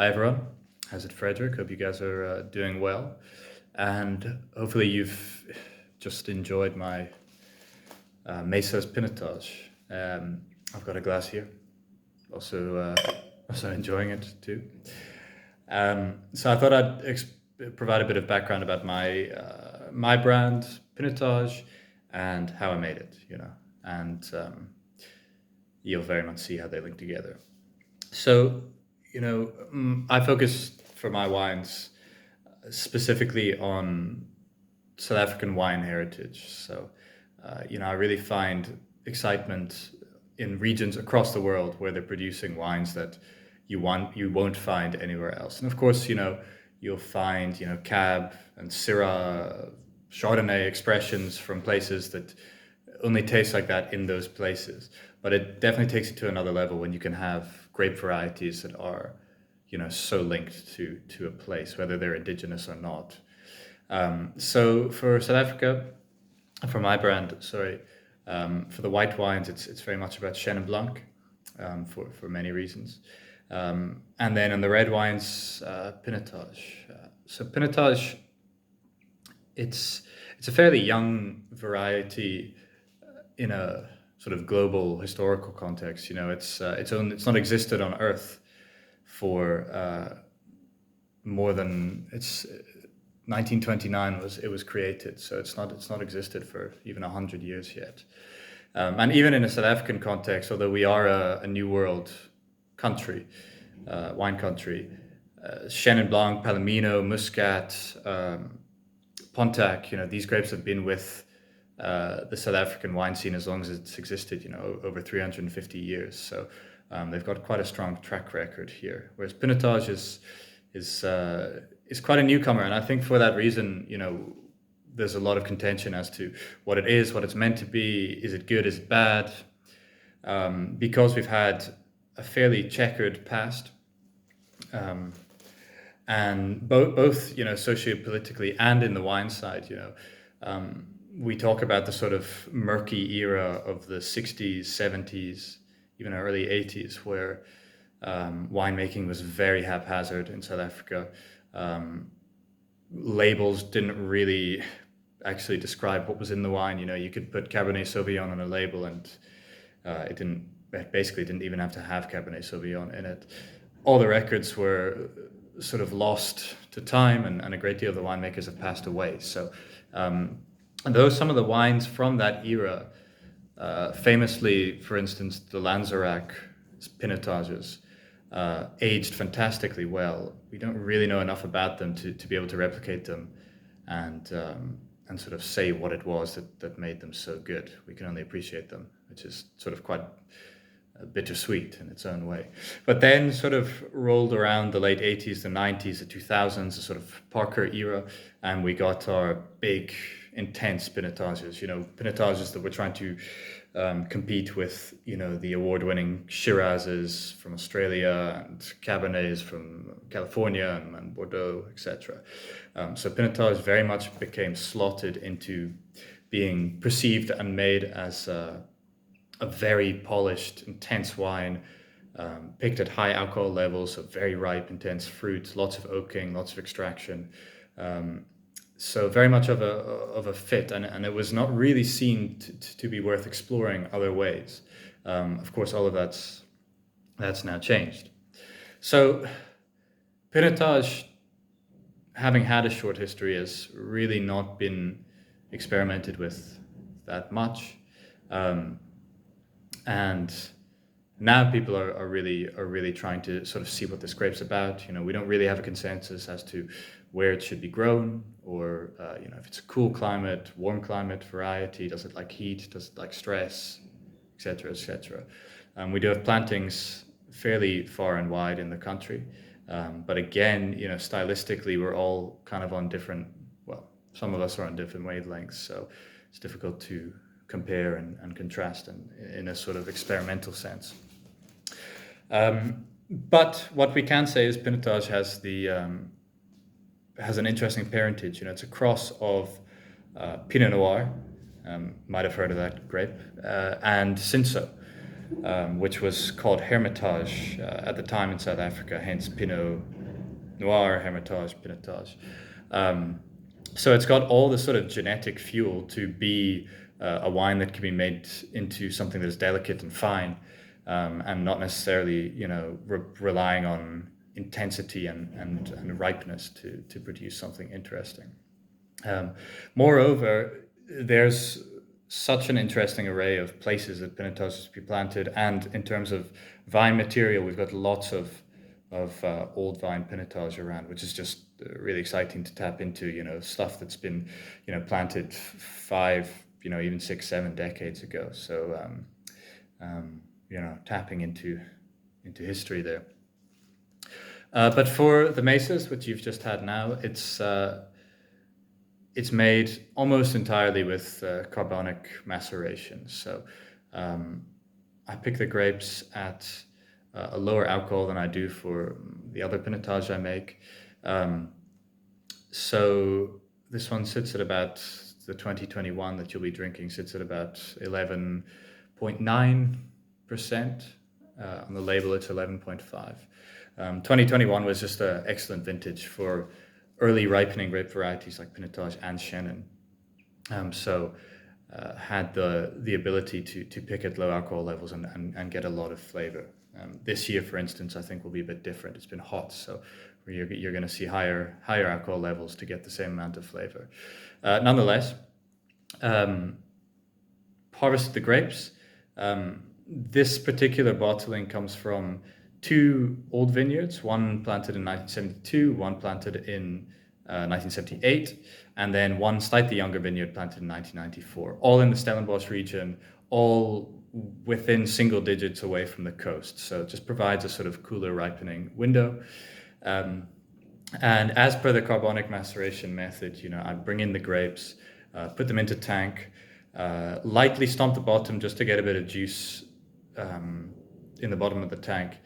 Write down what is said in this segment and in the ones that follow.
Hi everyone, how's it, Frederick? Hope you guys are doing well, and hopefully you've just enjoyed my Mésas Pinotage. I've got a glass here, also enjoying it too. So I thought provide a bit of background about my brand Pinotage and how I made it, and you'll very much see how they link together. So, I focus for my wines specifically on South African wine heritage. So, I really find excitement in regions across the world where they're producing wines that you won't find anywhere else. And of course, you'll find Cab and Syrah, Chardonnay expressions from places that only taste like that in those places. But it definitely takes it to another level when you can have grape varieties that are, so linked to a place, whether they're indigenous or not. So for South Africa, for my brand, for the white wines, it's very much about Chenin Blanc, for many reasons. And then in the red wines, Pinotage. So Pinotage, it's a fairly young variety in a sort of global historical context. It's not existed on Earth for more than 1929 was created, so it's not existed for even 100 years yet. And even in a South African context, although we are a New World country, wine country, Chenin Blanc, Palomino, Muscat, Pontac, these grapes have been with the South African wine scene as long as it's existed, over 350 years. So they've got quite a strong track record here. Whereas Pinotage is quite a newcomer, and I think for that reason, there's a lot of contention as to what it is, what it's meant to be. Is it good? Is it bad? Because we've had a fairly checkered past, and both sociopolitically and in the wine side, we talk about the sort of murky era of the 60s, 70s, even early 80s, where winemaking was very haphazard in South Africa. Labels didn't really actually describe what was in the wine. You could put Cabernet Sauvignon on a label and it basically didn't even have to have Cabernet Sauvignon in it. All the records were sort of lost to time, and a great deal of the winemakers have passed away. So and those some of the wines from that era, famously, for instance, the Lanzerac Pinotages, aged fantastically well. We don't really know enough about them to be able to replicate them and sort of say what it was that made them so good. We can only appreciate them, which is sort of quite bittersweet in its own way. But then sort of rolled around the late 80s, the 90s, the 2000s, the sort of Parker era, and we got our big, intense Pinotages, Pinotages that were trying to compete with, the award-winning Shirazes from Australia and Cabernets from California and Bordeaux, etc. So Pinotage very much became slotted into being perceived and made as a very polished, intense wine, picked at high alcohol levels, so very ripe, intense fruit, lots of oaking, lots of extraction. So very much of a fit, and it was not really seen to be worth exploring other ways. Of course, all of that's now changed. So Pinotage, having had a short history, has really not been experimented with that much. And now people are really trying to sort of see what this grape's about. We don't really have a consensus as to where it should be grown, or if it's a cool climate, warm climate variety. Does it like heat? Does it like stress, etc., etc. We do have plantings fairly far and wide in the country, but again, stylistically, we're all kind of on different. Well, some of us are on different wavelengths, so it's difficult to compare and contrast in a sort of experimental sense. But what we can say is Pinotage has an interesting parentage. It's a cross of Pinot Noir, might have heard of that grape, and Cinsault. which was called Hermitage at the time in South Africa, hence Pinot Noir, Hermitage, Pinotage. So it's got all the sort of genetic fuel to be a wine that can be made into something that is delicate and fine, and not necessarily, relying on intensity and ripeness to produce something interesting. Moreover, there's such an interesting array of places that Pinotage is to be planted, and in terms of vine material, we've got lots of old vine Pinotage around, which is just really exciting to tap into. Stuff that's been planted 5, even 6, 7 decades ago. So tapping into history there. But for the Mésas, which you've just had now, it's made almost entirely with carbonic maceration. So I pick the grapes at a lower alcohol than I do for the other Pinotage I make. So this one sits at about, the 2021 that you'll be drinking sits at about 11.9%. On the label, it's 11.5. 2021 was just an excellent vintage for early ripening grape varieties like Pinotage and Chenin. So had the ability to pick at low alcohol levels and get a lot of flavor. This year, for instance, I think will be a bit different. It's been hot, so you're going to see higher alcohol levels to get the same amount of flavor. Nonetheless, harvested the grapes. This particular bottling comes from 2 old vineyards, one planted in 1972, one planted in 1978, and then one slightly younger vineyard planted in 1994, all in the Stellenbosch region, all within single digits away from the coast. So it just provides a sort of cooler ripening window. And as per the carbonic maceration method, I bring in the grapes, put them into tank, lightly stomp the bottom just to get a bit of juice in the bottom of the tank,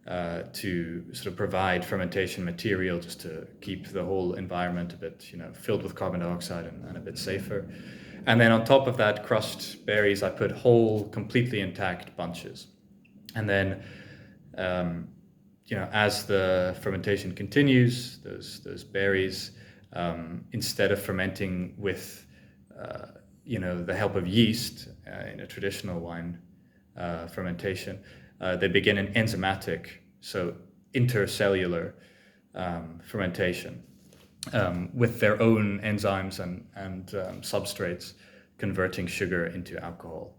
to sort of provide fermentation material, just to keep the whole environment a bit, filled with carbon dioxide and a bit safer. And then on top of that, crushed berries, I put whole, completely intact bunches. And then, as the fermentation continues, those berries, instead of fermenting with, the help of yeast in a traditional wine fermentation, they begin an enzymatic, so intercellular fermentation, with their own enzymes and substrates converting sugar into alcohol,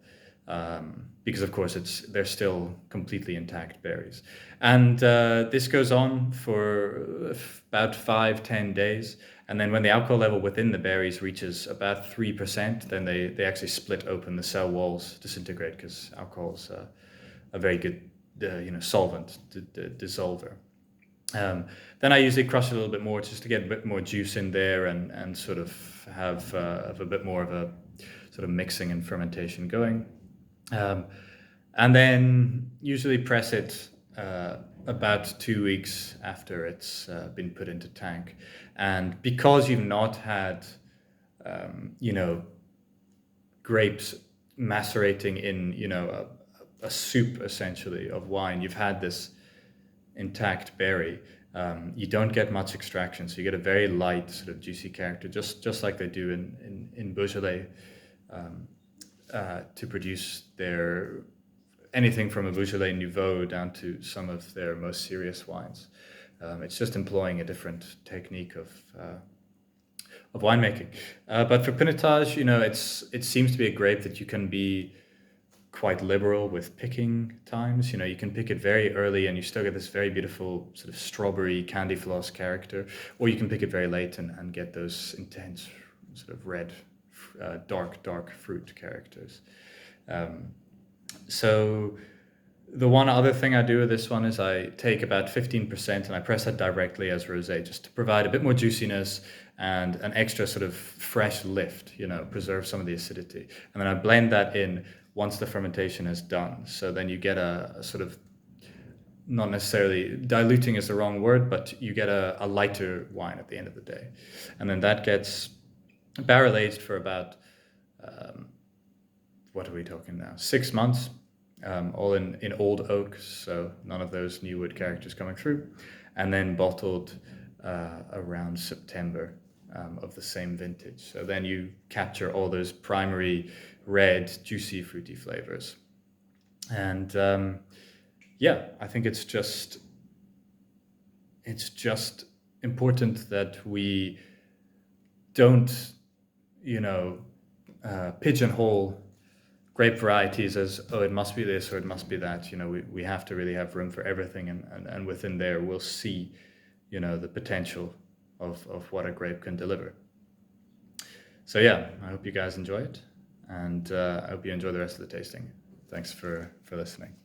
because of course they're still completely intact berries. And this goes on for about 5-10 days, and then when the alcohol level within the berries reaches about 3%, then they actually split open, the cell walls disintegrate, because alcohol is a very good solvent, dissolver. Then I usually crush it a little bit more just to get a bit more juice in there and sort of have a bit more of a sort of mixing and fermentation going. And then usually press it about 2 weeks after it's been put into tank. And because you've not had, grapes macerating in, a soup essentially of wine, you've had this intact berry, you don't get much extraction, so you get a very light sort of juicy character, just like they do in Beaujolais, to produce anything from a Beaujolais Nouveau down to some of their most serious wines. It's just employing a different technique of winemaking. But for Pinotage, it seems to be a grape that you can be quite liberal with picking times. You can pick it very early and you still get this very beautiful sort of strawberry candy floss character, or you can pick it very late and get those intense sort of red, dark fruit characters. So the one other thing I do with this one is I take about 15% and I press that directly as rosé, just to provide a bit more juiciness and an extra sort of fresh lift, preserve some of the acidity. And then I blend that in once the fermentation is done. So then you get a sort of, not necessarily diluting is the wrong word, but you get a lighter wine at the end of the day. And then that gets barrel aged for about, what are we talking now? 6 months. all in old oak, so none of those new wood characters coming through, and then bottled around September of the same vintage. So then you capture all those primary red, juicy, fruity flavors. And yeah, I think it's just important that we don't, pigeonhole grape varieties as, oh, it must be this or it must be that. We have to really have room for everything, and within there we'll see, the potential of what a grape can deliver. So yeah, I hope you guys enjoy it, and I hope you enjoy the rest of the tasting. Thanks for listening.